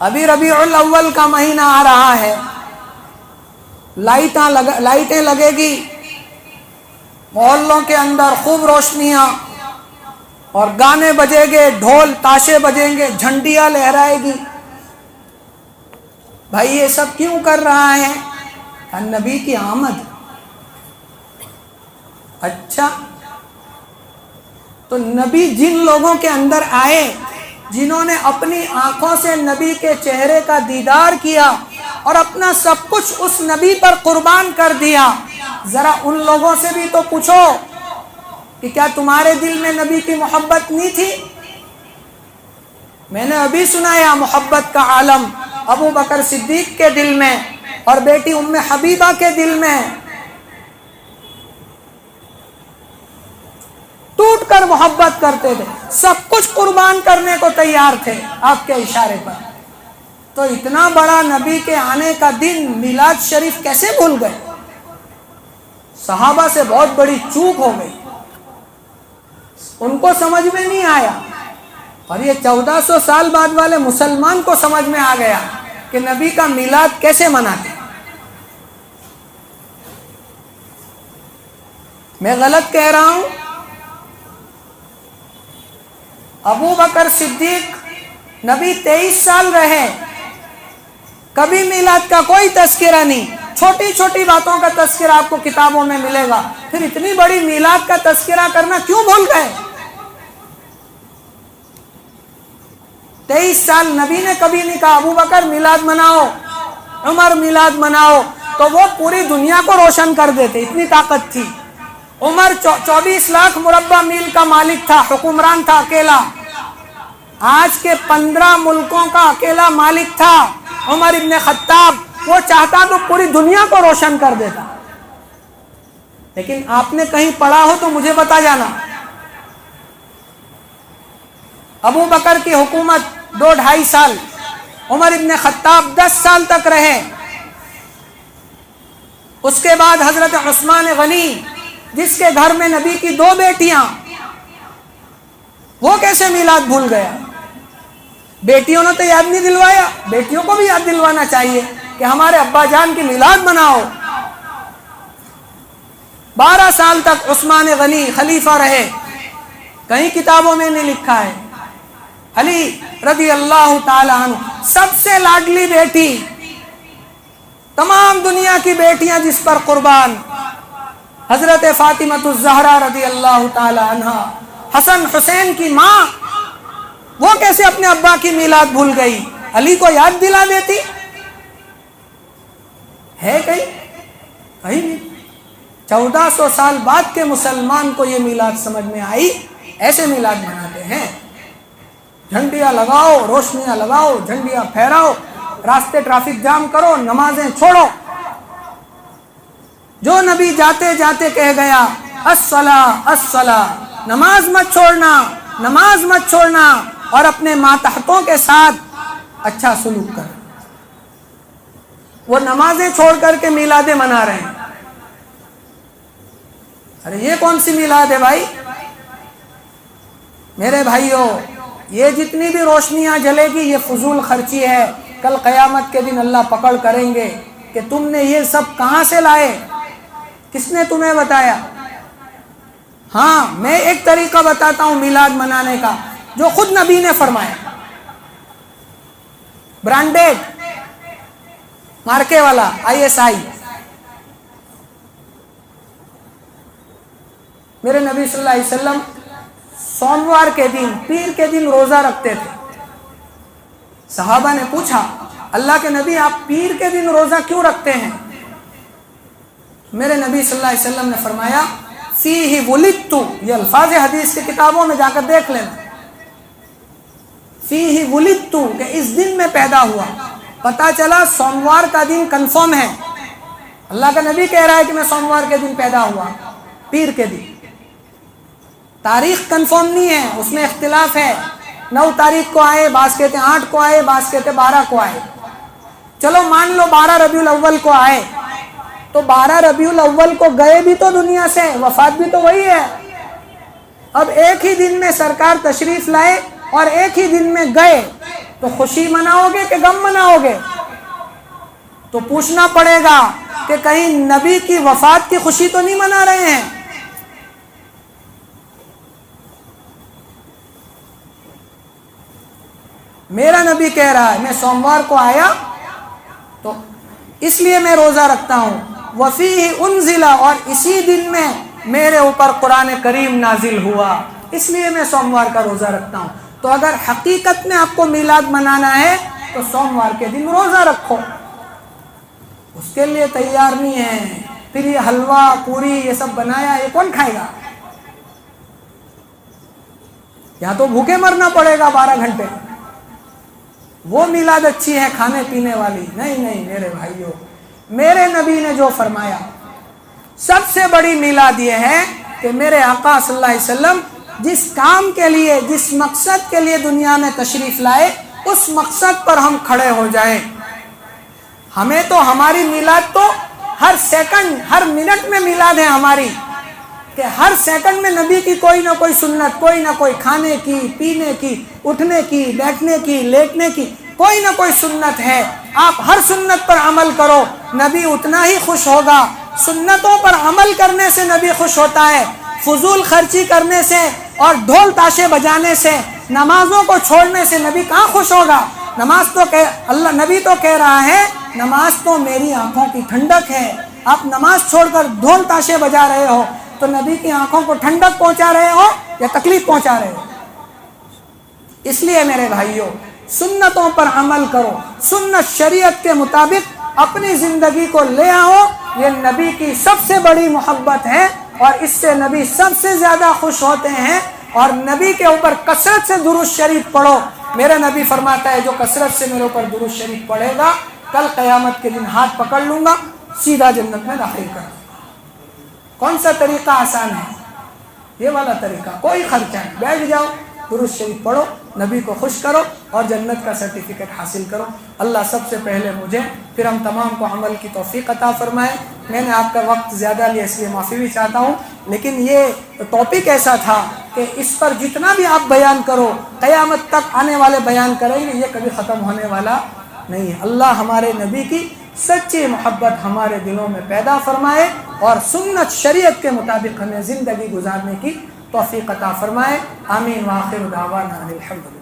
ابھی ربیع الاول کا مہینہ آ رہا ہے، لائٹیں لگے گی محلوں کے اندر، خوب روشنیاں، اور گانے بجیں گے، ڈھول تاشے بجیں گے، جھنڈیاں لہرائے گی۔ بھائی یہ سب کیوں کر رہا ہے؟ نبی کی آمد۔ اچھا، تو نبی جن لوگوں کے اندر آئے جنہوں نے اپنی آنکھوں سے نبی کے چہرے کا دیدار کیا اور اپنا سب کچھ اس نبی پر قربان کر دیا، ذرا ان لوگوں سے بھی تو پوچھو کہ کیا تمہارے دل میں نبی کی محبت نہیں تھی؟ میں نے ابھی سنایا محبت کا عالم ابو بکر صدیق کے دل میں اور بیٹی ام حبیبہ کے دل میں، ٹوٹ کر محبت کرتے تھے، سب کچھ قربان کرنے کو تیار تھے آپ کے اشارے پر۔ تو اتنا بڑا نبی کے آنے کا دن میلاد شریف کیسے بھول گئے؟ صحابہ سے بہت بڑی چوک ہو گئی، ان کو سمجھ میں نہیں آیا، اور یہ 1400 سال بعد والے مسلمان کو سمجھ میں آ گیا کہ نبی کا میلاد کیسے مناتے۔ میں غلط کہہ رہا ہوں؟ ابو بکر صدیق نبی 23 سال رہے، کبھی میلاد کا کوئی تذکرہ نہیں، چھوٹی چھوٹی باتوں کا تذکرہ آپ کو کتابوں میں ملے گا، پھر اتنی بڑی میلاد کا تذکرہ کرنا کیوں بھول گئے؟ 23 سال نبی نے کبھی نہیں کہا ابو بکر میلاد مناؤ، عمر میلاد مناؤ، تو وہ پوری دنیا کو روشن کر دیتے، اتنی طاقت تھی۔ عمر 24 لاکھ مربع میل کا مالک تھا، حکمران تھا اکیلا، آج کے 15 ملکوں کا اکیلا مالک تھا عمر ابن خطاب، وہ چاہتا تو پوری دنیا کو روشن کر دیتا۔ لیکن آپ نے کہیں پڑھا ہو تو مجھے بتا جانا، ابو بکر کی حکومت 2-2.5 سال، عمر ابن خطاب 10 سال تک رہے، اس کے بعد حضرت عثمان غنی جس کے گھر میں نبی کی 2 بیٹیاں، وہ کیسے میلاد بھول گیا؟ بیٹیوں نے تو یاد نہیں دلوایا، بیٹیوں کو بھی یاد دلوانا چاہیے کہ ہمارے ابا جان کی میلاد مناؤ۔ 12 سال تک عثمان غنی خلیفہ رہے، کہیں کتابوں میں نہیں لکھا ہے۔ علی رضی اللہ تعالی عنہ سب سے لاڈلی بیٹی، تمام دنیا کی بیٹیاں جس پر قربان، حضرت فاطمہ الزہرا رضی اللہ تعالی عنہ، حسن حسین کی ماں، وہ کیسے اپنے ابا کی میلاد بھول گئی؟ علی کو یاد دلا دیتی ہے کہیں نہیں۔ 1400 سال بعد کے مسلمان کو یہ میلاد سمجھ میں آئی، ایسے میلاد مناتے ہیں، جھنڈیاں لگاؤ، روشنیاں لگاؤ، جھنڈیاں پھیراؤ، راستے ٹریفک جام کرو، نمازیں چھوڑو۔ جو نبی جاتے جاتے کہہ گیا الصلاۃ الصلاۃ، نماز مت چھوڑنا، نماز مت چھوڑنا، اور اپنے ماتحتوں کے ساتھ اچھا سلوک کر، وہ نمازیں چھوڑ کر کے میلادیں منا رہے ہیں۔ ارے یہ کون سی میلاد ہے بھائی؟ میرے بھائیوں، یہ جتنی بھی روشنیاں جلے گی یہ فضول خرچی ہے، کل قیامت کے دن اللہ پکڑ کریں گے کہ تم نے یہ سب کہاں سے لائے، کس نے تمہیں بتایا؟ ہاں، میں ایک طریقہ بتاتا ہوں میلاد منانے کا جو خود نبی نے فرمایا، برانڈیڈ مارکے والا ISI۔ میرے نبی صلی اللہ علیہ وسلم سوموار کے دن، پیر کے دن روزہ رکھتے تھے۔ صحابہ نے پوچھا اللہ کے نبی آپ پیر کے دن روزہ کیوں رکھتے ہیں؟ میرے نبی صلی اللہ علیہ وسلم نے فرمایا فیہ ولدت، یہ الفاظ حدیث کی کتابوں میں جا کر دیکھ لینا، فیہ ولدت کہ اس دن میں پیدا ہوا۔ پتا چلا سوموار کا دن کنفرم ہے، اللہ کا نبی کہہ رہا ہے کہ میں سوموار کے دن پیدا ہوا، پیر کے دن۔ تاریخ کنفرم نہیں ہے، اس میں اختلاف ہے، 9 تاریخ کو آئے، بعض کہتے ہیں 8 کو آئے، بعض کہتے ہیں 12 کو آئے۔ چلو مان لو 12 ربیع الاول کو آئے، تو 12 ربیع الاول کو گئے بھی تو دنیا سے، وفات بھی تو وہی ہے۔ اب ایک ہی دن میں سرکار تشریف لائے اور ایک ہی دن میں گئے، تو خوشی مناؤ گے کہ غم مناؤ گے؟ تو پوچھنا پڑے گا کہ کہیں نبی کی وفات کی خوشی تو نہیں منا رہے ہیں؟ میرا نبی کہہ رہا ہے میں سوموار کو آیا تو اس لیے میں روزہ رکھتا ہوں، وَفِيهِ أُنزِلَ، اور اسی دن میں میرے اوپر قرآن کریم نازل ہوا، اس لیے میں سوموار کا روزہ رکھتا ہوں۔ تو اگر حقیقت میں آپ کو میلاد منانا ہے تو سوموار کے دن روزہ رکھو، اس کے لیے تیار نہیں ہے۔ پھر یہ حلوہ پوری یہ سب بنایا یہ کون کھائے گا؟ یا تو بھوکے مرنا پڑے گا 12 گھنٹے، وہ میلاد اچھی ہے کھانے پینے والی؟ نہیں نہیں میرے بھائیوں، میرے نبی نے جو فرمایا سب سے بڑی میلاد یہ ہے کہ میرے آقا صلی اللہ علیہ وسلم جس کام کے لیے جس مقصد کے لیے دنیا میں تشریف لائے اس مقصد پر ہم کھڑے ہو جائیں۔ ہمیں تو ہماری میلاد تو ہر سیکنڈ ہر منٹ میں میلاد ہے ہماری، کہ ہر سیکنڈ میں نبی کی کوئی نہ کوئی سنت، کوئی نہ کوئی کھانے کی پینے کی اٹھنے کی بیٹھنے کی لیٹنے کی کوئی نہ کوئی سنت ہے۔ آپ ہر سنت پر عمل کرو، نبی اتنا ہی خوش ہوگا۔ سنتوں پر عمل کرنے سے نبی خوش ہوتا ہے، فضول خرچی کرنے سے اور ڈھول تاشے بجانے سے، نمازوں کو چھوڑنے سے نبی کہاں خوش ہوگا؟ نماز تو نبی تو کہہ رہا ہے نماز تو میری آنکھوں کی ٹھنڈک ہے۔ آپ نماز چھوڑ کر ڈھول تاشے بجا رہے ہو تو نبی کی آنکھوں کو ٹھنڈک پہنچا رہے ہو یا تکلیف پہنچا رہے ہو؟ اس لیے میرے بھائیوں سنتوں پر عمل کرو، سنت شریعت کے مطابق اپنی زندگی کو لے آؤ، یہ نبی کی سب سے بڑی محبت ہے اور اس سے نبی سب سے زیادہ خوش ہوتے ہیں۔ اور نبی کے اوپر کثرت سے درود شریف پڑھو۔ میرا نبی فرماتا ہے جو کثرت سے میرے اوپر درود شریف پڑھے گا کل قیامت کے دن ہاتھ پکڑ لوں گا سیدھا جنت میں داخل کر دوں گا۔ کون سا طریقہ آسان ہے؟ یہ والا طریقہ، کوئی خرچہ نہیں، بیٹھ جاؤ درود شریف پڑھو، نبی کو خوش کرو اور جنت کا سرٹیفکیٹ حاصل کرو۔ اللہ سب سے پہلے مجھے پھر ہم تمام کو عمل کی توفیق عطا فرمائے۔ میں نے آپ کا وقت زیادہ لیا اس لیے معافی بھی چاہتا ہوں، لیکن یہ ٹاپک ایسا تھا کہ اس پر جتنا بھی آپ بیان کرو قیامت تک آنے والے بیان کریں گے، یہ کبھی ختم ہونے والا نہیں ہے۔ اللہ ہمارے نبی کی سچی محبت ہمارے دلوں میں پیدا فرمائے اور سنت شریعت کے مطابق ہمیں زندگی گزارنے کی توفیق عطا فرمائے۔ آمین وآخر دعوانا الحمدللہ۔